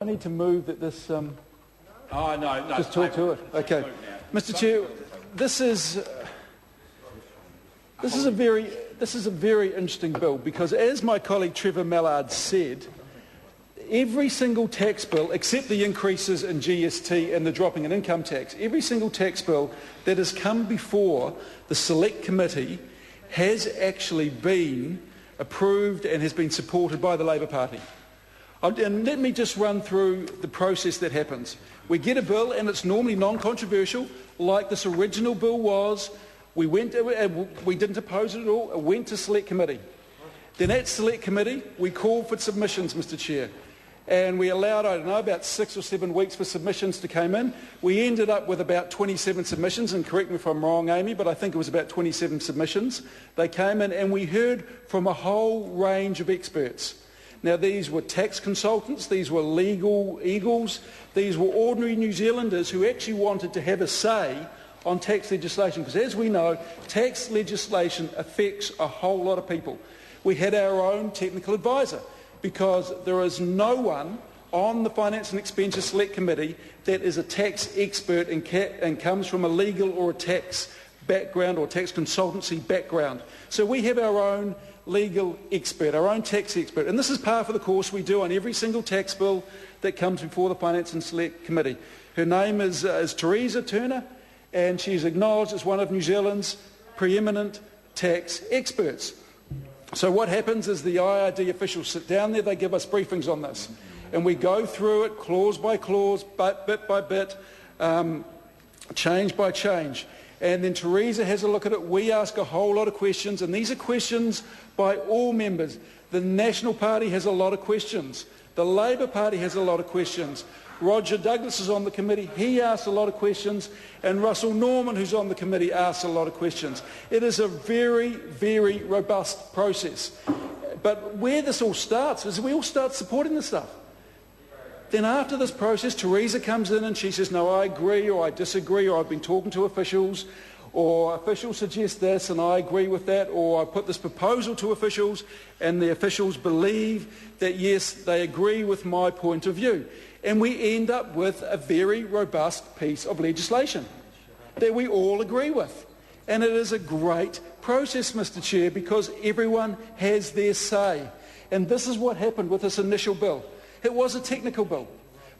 I need to move that this. Oh no, just talk to it. Okay, Mr. Chair, this is a very interesting bill because, as my colleague Trevor Mallard said, every single tax bill, except the increases in GST and the dropping in income tax, every single tax bill that has come before the Select Committee has actually been approved and has been supported by the Labor Party. And let me just run through the process that happens. We get a bill and it's normally non-controversial, like this original bill was. We didn't oppose it at all. It went to Select Committee. Then at Select Committee, we called for submissions, Mr. Chair. And we allowed, I don't know, about 6 or 7 weeks for submissions to come in. We ended up with about 27 submissions, and correct me if I'm wrong, Amy, but I think it was about 27 submissions. They came in and we heard from a whole range of experts. Now, these were tax consultants, these were legal eagles, these were ordinary New Zealanders who actually wanted to have a say on tax legislation, because as we know, tax legislation affects a whole lot of people. We had our own technical advisor, because there is no one on the Finance and Expenditure Select Committee that is a tax expert and comes from a legal or a tax background or tax consultancy background. So we have our own legal expert, our own tax expert, and this is par for the course we do on every single tax bill that comes before the Finance and Select Committee. Her name is Teresa Turner, and she's acknowledged as one of New Zealand's preeminent tax experts. So what happens is the IRD officials sit down there, they give us briefings on this, and we go through it clause by clause, bit by bit, change by change. And then Teresa has a look at it. We ask a whole lot of questions, and these are questions by all members. The National Party has a lot of questions. The Labor Party has a lot of questions. Roger Douglas is on the committee. He asks a lot of questions. And Russell Norman, who's on the committee, asks a lot of questions. It is a very, very robust process. But where this all starts is we all start supporting this stuff. Then after this process, Teresa comes in and she says, no, I agree, or I disagree, or I've been talking to officials, or officials suggest this and I agree with that, or I put this proposal to officials and the officials believe that, yes, they agree with my point of view. And we end up with a very robust piece of legislation that we all agree with. And it is a great process, Mr. Chair, because everyone has their say. And this is what happened with this initial bill. It was a technical bill,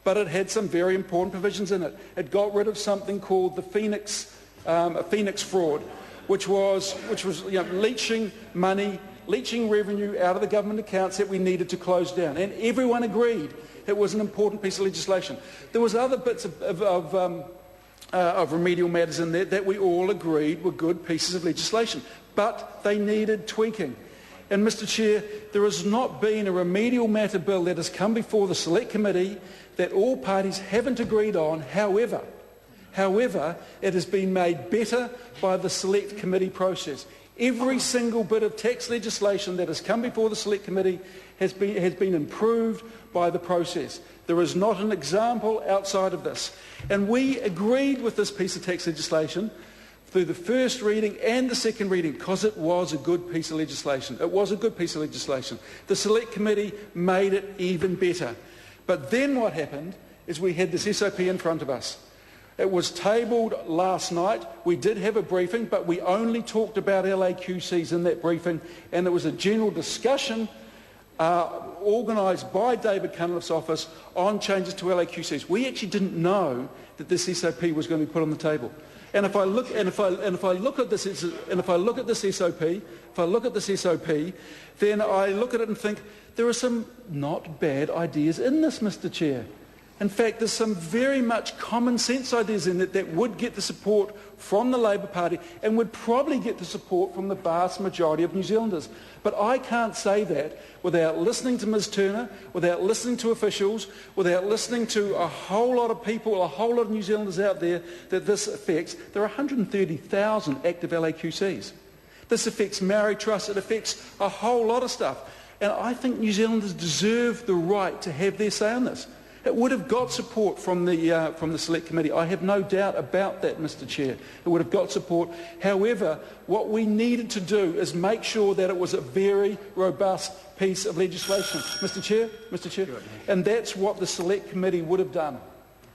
but it had some very important provisions in it. It got rid of something called the Phoenix fraud, which was leaching money, leaching revenue out of the government accounts that we needed to close down. And everyone agreed it was an important piece of legislation. There was other bits of remedial matters in there that we all agreed were good pieces of legislation, but they needed tweaking. And Mr. Chair, there has not been a remedial matter bill that has come before the Select Committee that all parties haven't agreed on. However, it has been made better by the Select Committee process. Every single bit of tax legislation that has come before the Select Committee has been improved by the process. There is not an example outside of this. And we agreed with this piece of tax legislation through the first reading and the second reading because it was a good piece of legislation. It was a good piece of legislation. The Select Committee made it even better. But then what happened is we had this SOP in front of us. It was tabled last night. We did have a briefing, but we only talked about LAQCs in that briefing, and there was a general discussion organised by David Cunliffe's office on changes to LAQCs. We actually didn't know that this SOP was going to be put on the table. And if I look at this SOP, then I look at it and think there are some not bad ideas in this, Mr. Chair. In fact, there's some very much common sense ideas in it that would get the support from the Labor Party and would probably get the support from the vast majority of New Zealanders. But I can't say that without listening to Ms Turner, without listening to officials, without listening to a whole lot of people, a whole lot of New Zealanders out there that this affects. There are 130,000 active LAQCs. This affects Maori Trust. It affects a whole lot of stuff. And I think New Zealanders deserve the right to have their say on this. It would have got support from the Select Committee. I have no doubt about that, Mr Chair. It would have got support. However, what we needed to do is make sure that it was a very robust piece of legislation. Mr Chair, and that's what the Select Committee would have done.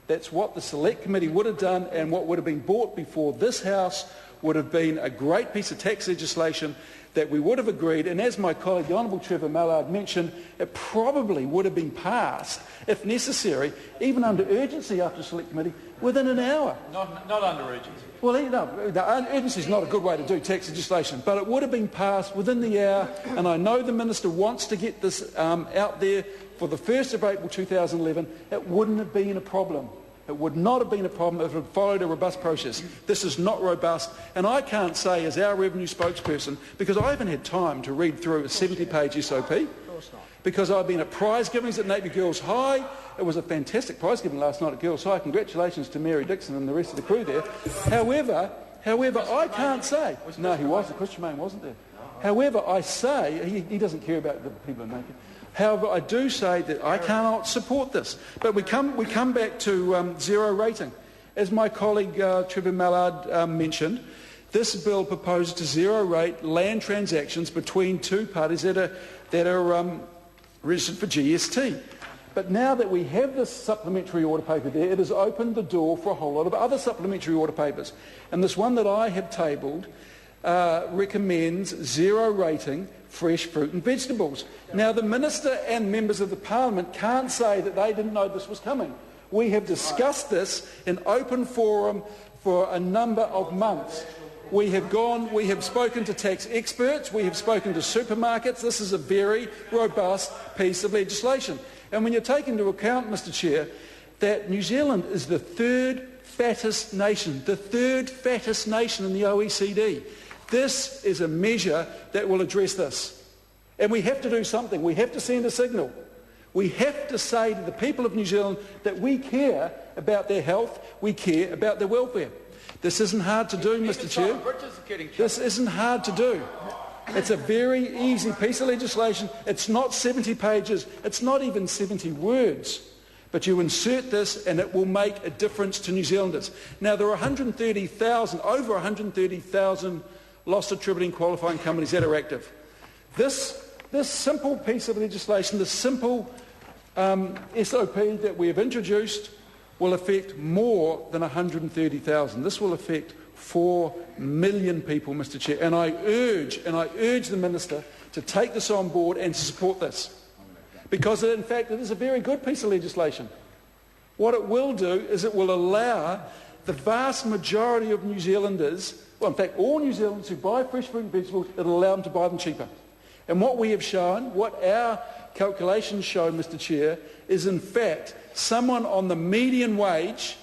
That's what the Select Committee would have done, and what would have been brought before this House would have been a great piece of tax legislation that we would have agreed, and as my colleague, the Honourable Trevor Mallard mentioned, it probably would have been passed, if necessary, even under urgency after Select Committee, within an hour. Not under urgency. Well, urgency is not a good way to do tax legislation, but it would have been passed within the hour, and I know the Minister wants to get this out there for the 1st of April 2011. It wouldn't have been a problem. It would not have been a problem if it had followed a robust process. This is not robust, and I can't say as our revenue spokesperson, because I haven't had time to read through a 70-page SOP, because I've been at prize givings at Napier Girls High. It was a fantastic prize giving last night at Girls High. Congratulations to Mary Dixon and the rest of the crew there. However, I can't say... No, he wasn't. Chris Tremaine wasn't there. However, I say... He doesn't care about the people in Napier. However, I do say that I cannot support this. But we come back to zero rating. As my colleague Trevor Mallard mentioned, this bill proposes to zero rate land transactions between two parties that are registered for GST. But now that we have this supplementary order paper there, it has opened the door for a whole lot of other supplementary order papers. And this one that I have tabled recommends zero rating fresh fruit and vegetables. Now, the Minister and members of the Parliament can't say that they didn't know this was coming. We have discussed this in open forum for a number of months. We have spoken to tax experts, we have spoken to supermarkets. This is a very robust piece of legislation. And when you take into account, Mr Chair, that New Zealand is the third fattest nation in the OECD, this is a measure that will address this. And we have to do something. We have to send a signal. We have to say to the people of New Zealand that we care about their health, we care about their welfare. This isn't hard to do, Mr Chair. This isn't hard to do. It's a very easy piece of legislation. It's not 70 pages. It's not even 70 words. But you insert this and it will make a difference to New Zealanders. Now, there are over 130,000 loss attributing qualifying companies that are active. This simple piece of legislation, this simple SOP that we have introduced will affect more than 130,000. This will affect 4 million people, Mr Chair. And I urge the Minister to take this on board and to support this. Because, in fact, it is a very good piece of legislation. What it will do is it will allow the vast majority of New Zealanders, well, in fact, all New Zealanders who buy fresh fruit and vegetables, it will allow them to buy them cheaper. And what we have shown, what our calculations show, Mr Chair, is in fact someone on the median wage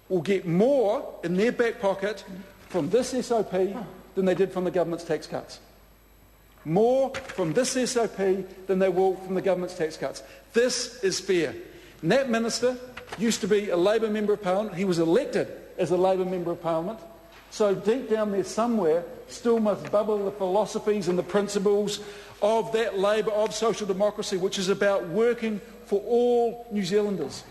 will get more in their back pocket from this SOP than they did from the government's tax cuts. More from this SOP than they will from the government's tax cuts. This is fair. And that Minister used to be a Labour Member of Parliament. He was elected as a Labour Member of Parliament. So deep down there somewhere still must bubble the philosophies and the principles of that Labour, of social democracy, which is about working for all New Zealanders.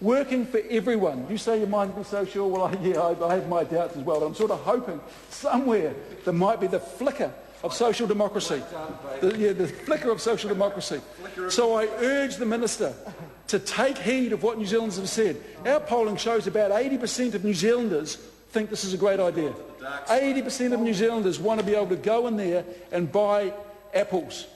Working for everyone. You say you might be so sure. Well, I have my doubts as well. I'm sort of hoping somewhere there might be the flicker of social democracy. The flicker of social democracy. So I urge the Minister to take heed of what New Zealanders have said. Our polling shows about 80% of New Zealanders think this is a great idea. 80% of New Zealanders want to be able to go in there and buy apples,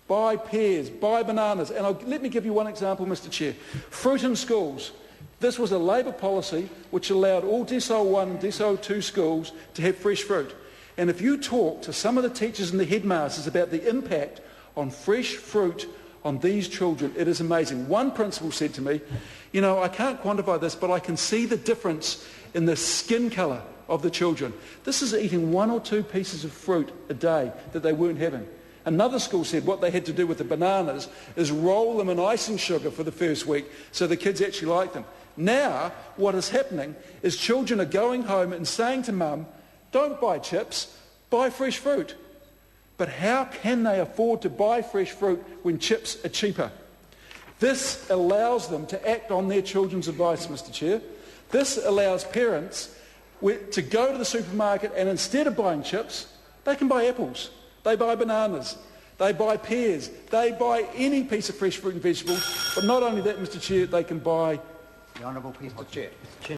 buy pears, buy bananas. And let me give you one example, Mr Chair. Fruit in schools. This was a Labour policy which allowed all Decile 1 and Decile 2 schools to have fresh fruit. And if you talk to some of the teachers and the headmasters about the impact on fresh fruit on these children, it is amazing. One principal said to me, you know, I can't quantify this, but I can see the difference in the skin colour of the children. This is eating 1 or 2 pieces of fruit a day that they weren't having. Another school said what they had to do with the bananas is roll them in icing sugar for the first week so the kids actually like them. Now, what is happening is children are going home and saying to mum, don't buy chips, buy fresh fruit. But how can they afford to buy fresh fruit when chips are cheaper? This allows them to act on their children's advice, Mr Chair. This allows parents to go to the supermarket and instead of buying chips, they can buy apples, they buy bananas, they buy pears, they buy any piece of fresh fruit and vegetables. But not only that, Mr Chair, they can buy... The Honourable Mr Chair.